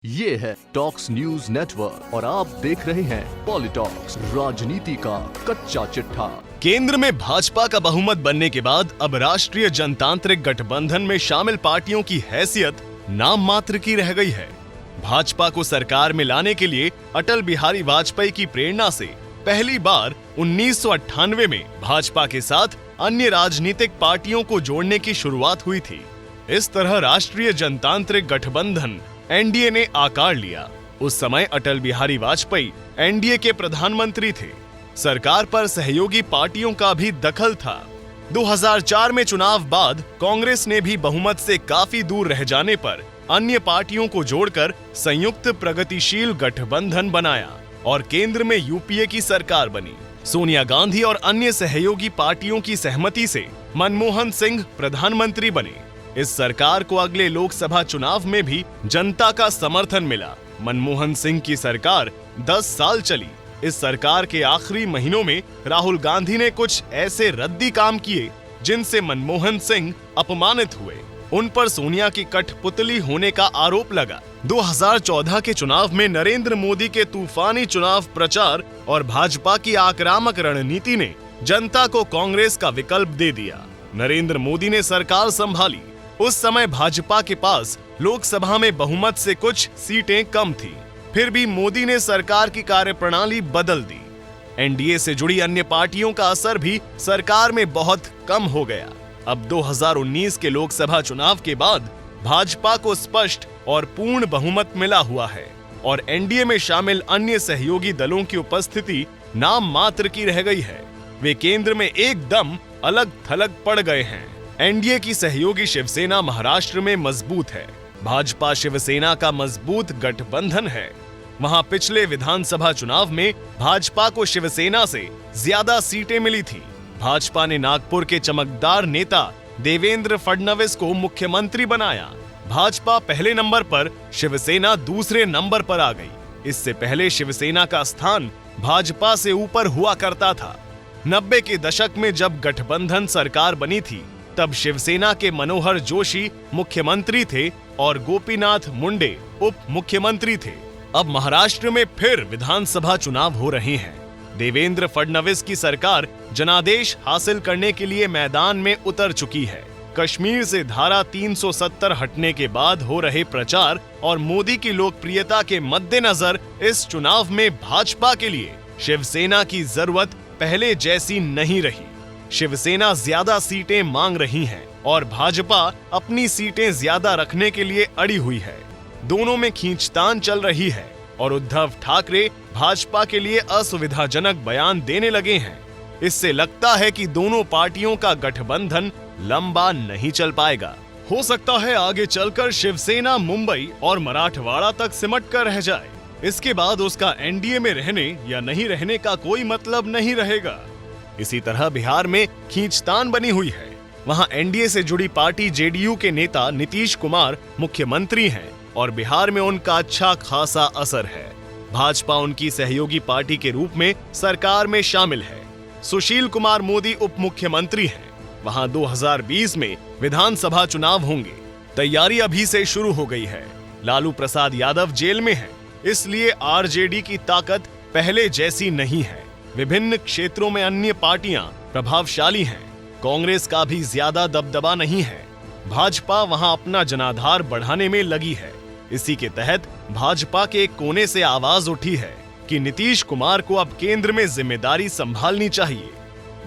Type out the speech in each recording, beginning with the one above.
ये है talks news network और आप देख रहे हैं पॉलिटॉक्स, राजनीति का कच्चा चिट्ठा। केंद्र में भाजपा का बहुमत बनने के बाद अब राष्ट्रीय जनतांत्रिक गठबंधन में शामिल पार्टियों की हैसियत नाम मात्र की रह गई है। भाजपा को सरकार में लाने के लिए अटल बिहारी वाजपेयी की प्रेरणा से पहली बार 1998 में भाजपा के साथ अन्य राजनीतिक पार्टियों को जोड़ने की शुरुआत हुई थी। इस तरह राष्ट्रीय जनतांत्रिक गठबंधन एनडीए ने आकार लिया। उस समय अटल बिहारी वाजपेयी एनडीए के प्रधानमंत्री थे। सरकार पर सहयोगी पार्टियों का भी दखल था। 2004 में चुनाव बाद कांग्रेस ने भी बहुमत से काफी दूर रह जाने पर अन्य पार्टियों को जोड़कर संयुक्त प्रगतिशील गठबंधन बनाया और केंद्र में यूपीए की सरकार बनी। सोनिया गांधी और अन्य सहयोगी पार्टियों की सहमति से मनमोहन सिंह प्रधानमंत्री बने। इस सरकार को अगले लोकसभा चुनाव में भी जनता का समर्थन मिला। मनमोहन सिंह की सरकार 10 साल चली। इस सरकार के आखिरी महीनों में राहुल गांधी ने कुछ ऐसे रद्दी काम किए जिनसे मनमोहन सिंह अपमानित हुए। उन पर सोनिया की कठपुतली होने का आरोप लगा। 2014 के चुनाव में नरेंद्र मोदी के तूफानी चुनाव प्रचार और भाजपा की आक्रामक रणनीति ने जनता को कांग्रेस का विकल्प दे दिया। नरेंद्र मोदी ने सरकार संभाली। उस समय भाजपा के पास लोकसभा में बहुमत से कुछ सीटें कम थी। फिर भी मोदी ने सरकार की कार्यप्रणाली बदल दी। एनडीए से जुड़ी अन्य पार्टियों का असर भी सरकार में बहुत कम हो गया। अब 2019 के लोकसभा चुनाव के बाद भाजपा को स्पष्ट और पूर्ण बहुमत मिला हुआ है और एनडीए में शामिल अन्य सहयोगी दलों की उपस्थिति नाम मात्र की रह गई है। वे केंद्र में एकदम अलग थलग पड़ गए हैं। एनडीए की सहयोगी शिवसेना महाराष्ट्र में मजबूत है। भाजपा शिवसेना का मजबूत गठबंधन है। वहां पिछले विधानसभा चुनाव में भाजपा को शिवसेना से ज्यादा सीटें मिली थी। भाजपा ने नागपुर के चमकदार नेता देवेंद्र फडणवीस को मुख्यमंत्री बनाया। भाजपा पहले नंबर पर, शिवसेना दूसरे नंबर पर आ गई। इससे पहले शिवसेना का स्थान भाजपा से ऊपर हुआ करता था। 90 के दशक में जब गठबंधन सरकार बनी थी तब शिवसेना के मनोहर जोशी मुख्यमंत्री थे और गोपीनाथ मुंडे उप मुख्यमंत्री थे। अब महाराष्ट्र में फिर विधानसभा चुनाव हो रहे हैं। देवेंद्र फडणवीस की सरकार जनादेश हासिल करने के लिए मैदान में उतर चुकी है। कश्मीर से धारा 370 हटने के बाद हो रहे प्रचार और मोदी की लोकप्रियता के मद्देनजर इस चुनाव में भाजपा के लिए शिवसेना की जरूरत पहले जैसी नहीं रही। शिवसेना ज्यादा सीटें मांग रही है और भाजपा अपनी सीटें ज्यादा रखने के लिए अड़ी हुई है। दोनों में खींचतान चल रही है और उद्धव ठाकरे भाजपा के लिए असुविधाजनक बयान देने लगे हैं। इससे लगता है कि दोनों पार्टियों का गठबंधन लंबा नहीं चल पाएगा। हो सकता है आगे चलकर शिवसेना मुंबई और मराठवाड़ा तक सिमट कर रह जाए। इसके बाद उसका एनडीए में रहने या नहीं रहने का कोई मतलब नहीं रहेगा। इसी तरह बिहार में खींचतान बनी हुई है। वहां एनडीए से जुड़ी पार्टी जेडीयू के नेता नीतीश कुमार मुख्यमंत्री हैं और बिहार में उनका अच्छा खासा असर है। भाजपा उनकी सहयोगी पार्टी के रूप में सरकार में शामिल है। सुशील कुमार मोदी उप मुख्यमंत्री हैं। वहां 2020 में विधानसभा चुनाव होंगे। तैयारी अभी से शुरू हो गई है। लालू प्रसाद यादव जेल में है, इसलिए आरजेडी की ताकत पहले जैसी नहीं है। विभिन्न क्षेत्रों में अन्य पार्टियां प्रभावशाली हैं। कांग्रेस का भी ज्यादा दबदबा नहीं है। भाजपा वहां अपना जनाधार बढ़ाने में लगी है। इसी के तहत भाजपा के एक कोने से आवाज उठी है कि नीतीश कुमार को अब केंद्र में जिम्मेदारी संभालनी चाहिए।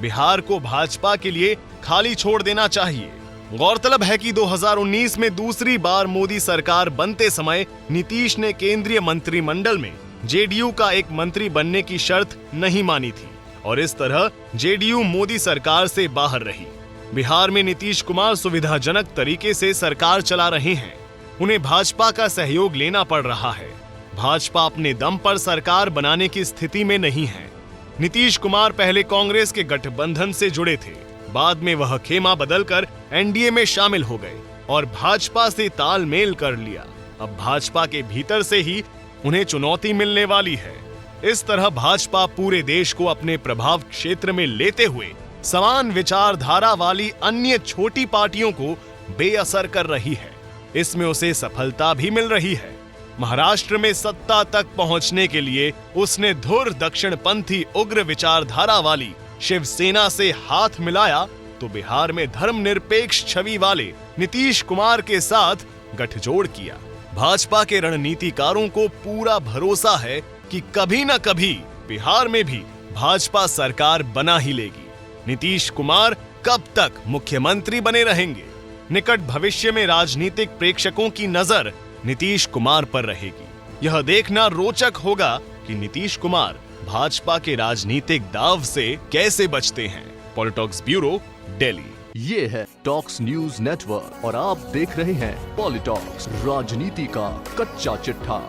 बिहार को भाजपा के लिए खाली छोड़ देना चाहिए। गौरतलब है कि 2019 में दूसरी बार मोदी सरकार बनते समय नीतीश ने केंद्रीय मंत्रिमंडल में जेडीयू का एक मंत्री बनने की शर्त नहीं मानी थी और इस तरह जेडीयू मोदी सरकार से बाहर रही। बिहार में नीतीश कुमार सुविधाजनक तरीके से सरकार चला रहे हैं। उन्हें भाजपा का सहयोग लेना पड़ रहा है। भाजपा अपने दम पर सरकार बनाने की स्थिति में नहीं है। नीतीश कुमार पहले कांग्रेस के गठबंधन से जुड़े थे। बाद में वह खेमा बदलकर एनडीए में शामिल हो गए और भाजपा से तालमेल कर लिया। अब भाजपा के भीतर से ही उन्हें चुनौती मिलने वाली है। इस तरह भाजपा पूरे देश को अपने प्रभाव क्षेत्र में लेते हुए समान विचारधारा वाली अन्य छोटी पार्टियों को बेअसर कर रही है। इसमें उसे सफलता भी मिल रही है। महाराष्ट्र में सत्ता तक पहुंचने के लिए उसने धुर दक्षिणपंथी उग्र विचारधारा वाली शिवसेना से हाथ मिलाया तो बिहार में धर्मनिरपेक्ष छवि वाले नीतीश कुमार के साथ गठजोड़ किया। भाजपा के रणनीतिकारों को पूरा भरोसा है कि कभी न कभी बिहार में भी भाजपा सरकार बना ही लेगी। नीतीश कुमार कब तक मुख्यमंत्री बने रहेंगे? निकट भविष्य में राजनीतिक प्रेक्षकों की नजर नीतीश कुमार पर रहेगी। यह देखना रोचक होगा कि नीतीश कुमार भाजपा के राजनीतिक दांव से कैसे बचते हैं। Politics bureau, Delhi. ये है टॉक्स न्यूज नेटवर्क और आप देख रहे हैं पॉलिटॉक्स, राजनीति का कच्चा चिट्ठा।